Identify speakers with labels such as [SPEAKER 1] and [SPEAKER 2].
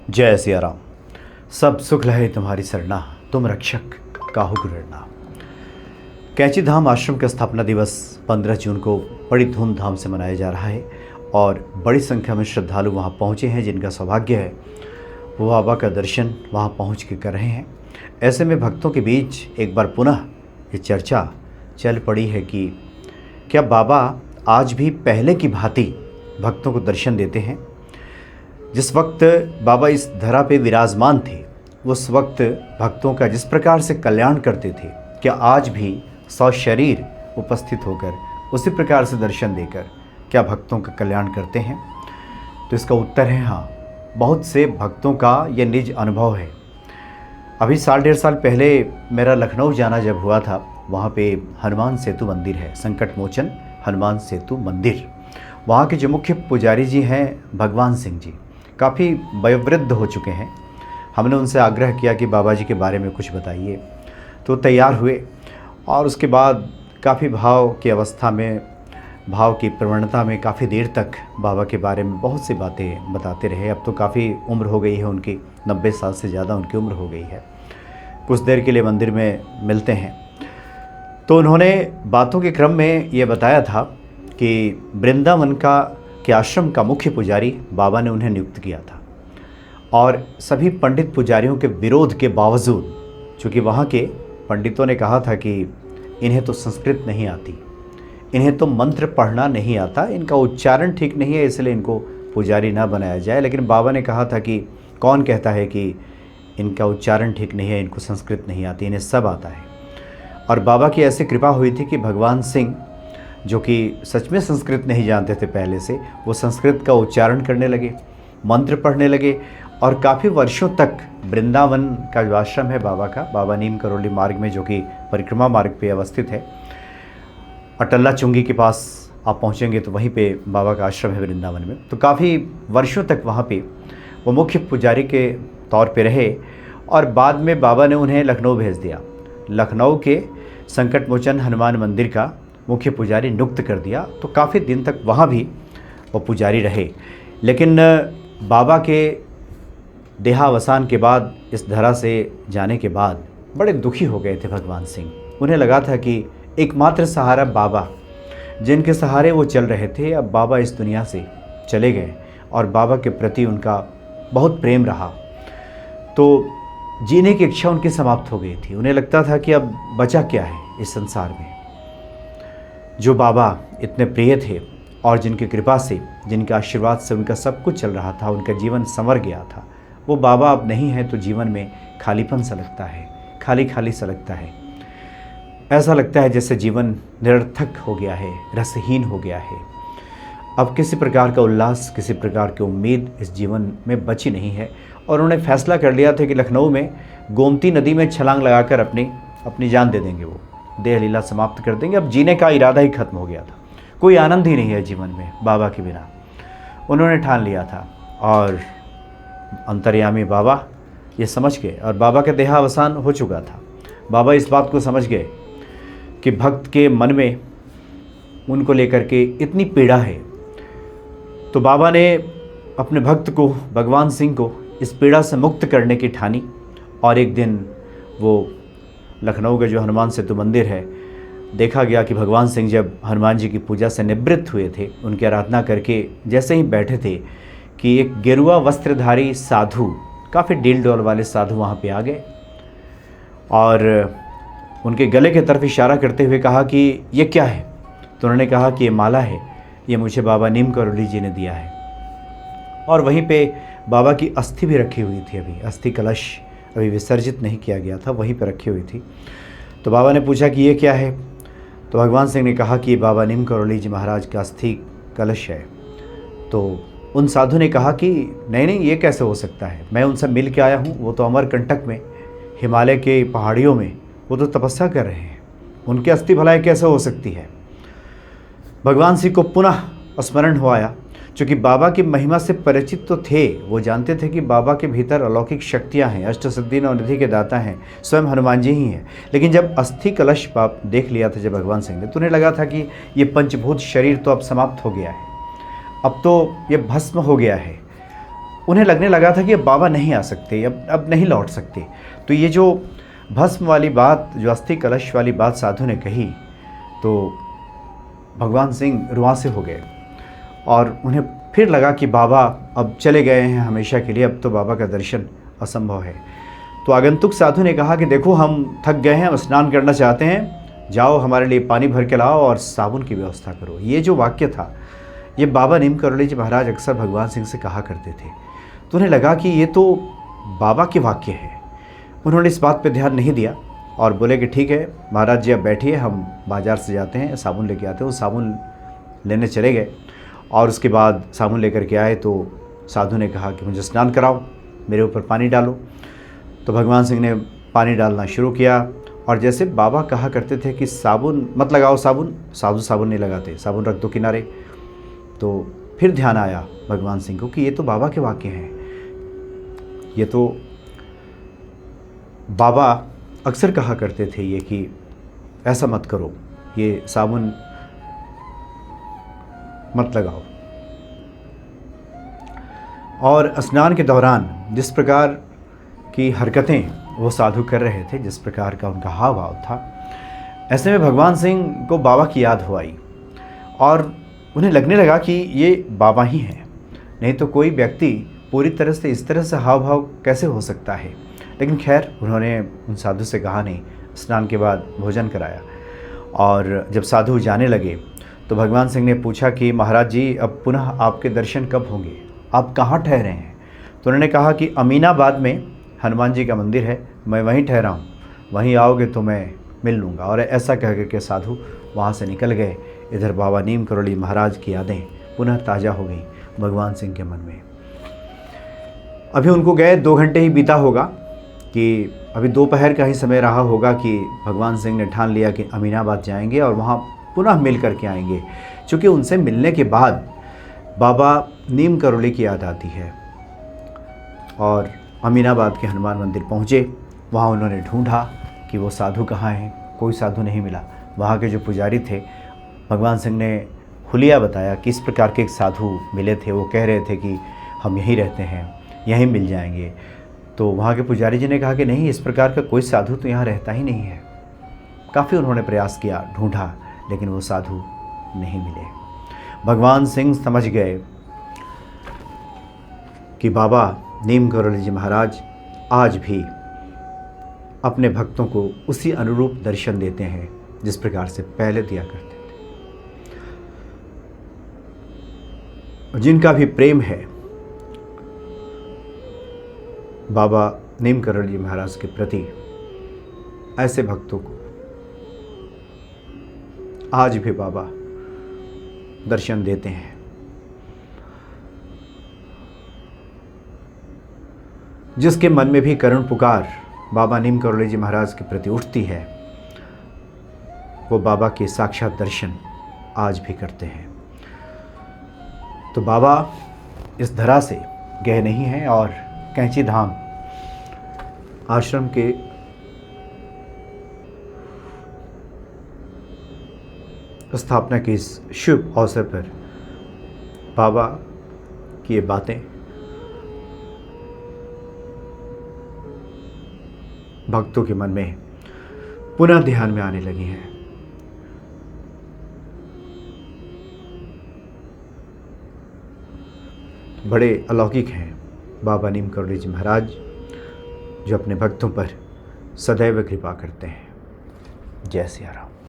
[SPEAKER 1] जय सिया राम। सब सुख लहे तुम्हारी सरना, तुम रक्षक काहू को डरना। कैंची धाम आश्रम का स्थापना दिवस 15 जून को बड़ी धूमधाम से मनाया जा रहा है और बड़ी संख्या में श्रद्धालु वहां पहुंचे हैं। जिनका सौभाग्य है वो बाबा का दर्शन वहां पहुंच के कर रहे हैं। ऐसे में भक्तों के बीच एक बार पुनः ये चर्चा चल पड़ी है कि क्या बाबा आज भी पहले की भांति भक्तों को दर्शन देते हैं। जिस वक्त बाबा इस धरा पे विराजमान थे उस वक्त भक्तों का जिस प्रकार से कल्याण करते थे, क्या आज भी सशरीर उपस्थित होकर उसी प्रकार से दर्शन देकर क्या भक्तों का कल्याण करते हैं? तो इसका उत्तर है हाँ। बहुत से भक्तों का यह निज अनुभव है। अभी 1.5 साल पहले मेरा लखनऊ जाना जब हुआ था, वहाँ पे हनुमान सेतु मंदिर है, संकट मोचन हनुमान सेतु मंदिर। वहाँ के जो मुख्य पुजारी जी हैं भगवान सिंह जी, काफ़ी वयोवृद्ध हो चुके हैं। हमने उनसे आग्रह किया कि बाबा जी के बारे में कुछ बताइए, तो तैयार हुए और उसके बाद काफ़ी भाव की अवस्था में, भाव की प्रवणता में काफ़ी देर तक बाबा के बारे में बहुत सी बातें बताते रहे। अब तो काफ़ी उम्र हो गई है उनकी, 90 साल से ज़्यादा उनकी उम्र हो गई है। कुछ देर के लिए मंदिर में मिलते हैं तो उन्होंने बातों के क्रम में ये बताया था कि वृंदावन के आश्रम का मुख्य पुजारी बाबा ने उन्हें नियुक्त किया था और सभी पंडित पुजारियों के विरोध के बावजूद, चूँकि वहाँ के पंडितों ने कहा था कि इन्हें तो संस्कृत नहीं आती, इन्हें तो मंत्र पढ़ना नहीं आता, इनका उच्चारण ठीक नहीं है, इसलिए इनको पुजारी ना बनाया जाए। लेकिन बाबा ने कहा था कि कौन कहता है कि इनका उच्चारण ठीक नहीं है, इनको संस्कृत नहीं आती, इन्हें सब आता है। और बाबा की ऐसी कृपा हुई थी कि भगवान सिंह, जो कि सच में संस्कृत नहीं जानते थे पहले से, वो संस्कृत का उच्चारण करने लगे, मंत्र पढ़ने लगे और काफ़ी वर्षों तक वृंदावन का जो आश्रम है बाबा का, बाबा नीम करोली मार्ग में, जो कि परिक्रमा मार्ग पे अवस्थित है, अटल्ला चुंगी के पास आप पहुंचेंगे तो वहीं पे बाबा का आश्रम है वृंदावन में। तो काफ़ी वर्षों तक वहाँ पे वो मुख्य पुजारी के तौर पे रहे और बाद में बाबा ने उन्हें लखनऊ भेज दिया। लखनऊ के संकट मोचन हनुमान मंदिर का मुख्य पुजारी नियुक्त कर दिया। तो काफ़ी दिन तक वहाँ भी वो पुजारी रहे। लेकिन बाबा के देहावसान के बाद, इस धरा से जाने के बाद बड़े दुखी हो गए थे भगवान सिंह। उन्हें लगा था कि एकमात्र सहारा बाबा, जिनके सहारे वो चल रहे थे, अब बाबा इस दुनिया से चले गए और बाबा के प्रति उनका बहुत प्रेम रहा। तो जीने की इच्छा उनकी समाप्त हो गई थी। उन्हें लगता था कि अब बचा क्या है इस संसार में। जो बाबा इतने प्रिय थे और जिनकी कृपा से, जिनके आशीर्वाद से उनका सब कुछ चल रहा था, उनका जीवन संवर गया था, वो बाबा अब नहीं है तो जीवन में खालीपन सा लगता है, खाली खाली सा लगता है। ऐसा लगता है जैसे जीवन निरर्थक हो गया है, रसहीन हो गया है। अब किसी प्रकार का उल्लास, किसी प्रकार की उम्मीद इस जीवन में बची नहीं है। और उन्होंने फैसला कर लिया था कि लखनऊ में गोमती नदी में छलांग लगाकर अपनी जान दे देंगे, वो देह लीला समाप्त कर देंगे। अब जीने का इरादा ही खत्म हो गया था, कोई आनंद ही नहीं है जीवन में बाबा के बिना, उन्होंने ठान लिया था। और अंतर्यामी बाबा ये समझ गए और बाबा का देहावसान हो चुका था। बाबा इस बात को समझ गए कि भक्त के मन में उनको लेकर के इतनी पीड़ा है। तो बाबा ने अपने भक्त को, भगवान सिंह को, इस पीड़ा से मुक्त करने की ठानी। और एक दिन वो लखनऊ का जो हनुमान सेतु मंदिर है, देखा गया कि भगवान सिंह जब हनुमान जी की पूजा से निवृत्त हुए थे, उनकी आराधना करके जैसे ही बैठे थे कि एक गेरुआ वस्त्रधारी साधु, काफ़ी डील डोल वाले साधु वहाँ पे आ गए और उनके गले की तरफ इशारा करते हुए कहा कि ये क्या है। तो उन्होंने कहा कि ये माला है, ये मुझे बाबा नीम करोली जी ने दिया है। और वहीं पे बाबा की अस्थि भी रखी हुई थी, अभी अस्थि कलश अभी विसर्जित नहीं किया गया था, वहीं पर रखी हुई थी। तो बाबा ने पूछा कि ये क्या है। तो भगवान सिंह ने कहा कि बाबा नीम करोली जी महाराज का अस्थि कलश है। तो उन साधु ने कहा कि नहीं नहीं, ये कैसे हो सकता है, मैं उनसे मिल के आया हूँ, वो तो अमरकंटक में, हिमालय के पहाड़ियों में वो तो तपस्या कर रहे हैं, उनकी अस्थि भलाई कैसे हो सकती है। भगवान सिंह को पुनः स्मरण हो आया, चूँकि बाबा की महिमा से परिचित तो थे, वो जानते थे कि बाबा के भीतर अलौकिक शक्तियाँ हैं, अष्टसिद्धि नवनिधि के दाता हैं, स्वयं हनुमान जी ही हैं। लेकिन जब अस्थि कलश पाप देख लिया था जब भगवान सिंह ने, तो उन्हें लगा था कि ये पंचभूत शरीर तो अब समाप्त हो गया है, अब तो ये भस्म हो गया है। उन्हें लगने लगा था कि अब बाबा नहीं आ सकते, अब नहीं लौट सकते। तो ये जो भस्म वाली बात, जो अस्थि कलश वाली बात साधु ने कही, तो भगवान सिंह रुआंसे हो गए और उन्हें फिर लगा कि बाबा अब चले गए हैं हमेशा के लिए, अब तो बाबा का दर्शन असंभव है। तो आगंतुक साधु ने कहा कि देखो हम थक गए हैं, हम स्नान करना चाहते हैं, जाओ हमारे लिए पानी भर के लाओ और साबुन की व्यवस्था करो। ये जो वाक्य था, ये बाबा नीम करोली जी महाराज अक्सर भगवान सिंह से कहा करते थे। तो उन्हें लगा कि ये तो बाबा के वाक्य है। उन्होंने इस बात पर ध्यान नहीं दिया और बोले कि ठीक है महाराज जी, आप बैठिए, हम बाज़ार से जाते हैं, साबुन लेके आते हैं। वो साबुन लेने चले गए और उसके बाद साबुन लेकर के आए तो साधु ने कहा कि मुझे स्नान कराओ, मेरे ऊपर पानी डालो। तो भगवान सिंह ने पानी डालना शुरू किया और जैसे बाबा कहा करते थे कि साबुन मत लगाओ, साधु साबुन नहीं लगाते, साबुन रख दो किनारे। तो फिर ध्यान आया भगवान सिंह को कि ये तो बाबा के वाक्य हैं, ये तो बाबा अक्सर कहा करते थे ये कि ऐसा मत करो, ये साबुन मत लगाओ। और स्नान के दौरान जिस प्रकार की हरकतें वो साधु कर रहे थे, जिस प्रकार का उनका हाव भाव था, ऐसे में भगवान सिंह को बाबा की याद हो आई और उन्हें लगने लगा कि ये बाबा ही हैं, नहीं तो कोई व्यक्ति पूरी तरह से इस तरह से हाव भाव कैसे हो सकता है। लेकिन खैर, उन्होंने उन साधु से कहा नहीं, स्नान के बाद भोजन कराया। और जब साधु जाने लगे तो भगवान सिंह ने पूछा कि महाराज जी, अब पुनः आपके दर्शन कब होंगे, आप कहाँ ठहरे हैं? तो उन्होंने कहा कि अमीनाबाद में हनुमान जी का मंदिर है, मैं वहीं ठहरा हूँ, वहीं आओगे तो मैं मिल लूँगा। और ऐसा कह कर के साधु वहाँ से निकल गए। इधर बाबा नीम करोली महाराज की यादें पुनः ताज़ा हो गई भगवान सिंह के मन में। अभी उनको गए 2 घंटे ही बीता होगा कि अभी दोपहर का ही समय रहा होगा कि भगवान सिंह ने ठान लिया कि अमीनाबाद जाएंगे और वहाँ पुनः मिल करके आएंगे। क्योंकि उनसे मिलने के बाद बाबा नीम करोली की याद आती है और अमीनाबाद के हनुमान मंदिर पहुँचे। वहाँ उन्होंने ढूंढा कि वो साधु कहाँ हैं, कोई साधु नहीं मिला। वहाँ के जो पुजारी थे, भगवान सिंह ने हुलिया बताया कि इस प्रकार के एक साधु मिले थे, वो कह रहे थे कि हम यहीं रहते हैं, यहीं मिल जाएंगे। तो वहाँ के पुजारी जी ने कहा कि नहीं, इस प्रकार का कोई साधु तो यहाँ रहता ही नहीं है। काफ़ी उन्होंने प्रयास किया, ढूंढा, लेकिन वो साधु नहीं मिले। भगवान सिंह समझ गए कि बाबा नीम करोली जी महाराज आज भी अपने भक्तों को उसी अनुरूप दर्शन देते हैं जिस प्रकार से पहले दिया करते थे। जिनका भी प्रेम है बाबा नीम करोली जी महाराज के प्रति, ऐसे भक्तों को आज भी बाबा दर्शन देते हैं। जिसके मन में भी करुण पुकार बाबा नीम करोली जी महाराज के प्रति उठती है, वो बाबा के साक्षात दर्शन आज भी करते हैं। तो बाबा इस धरा से गए नहीं हैं और कैंची धाम आश्रम के स्थापना के इस शुभ अवसर पर बाबा की ये बातें भक्तों के मन में पुनः ध्यान में आने लगी हैं। बड़े अलौकिक हैं बाबा नीम करोली जी महाराज, जो अपने भक्तों पर सदैव कृपा करते हैं। जय सिया राम।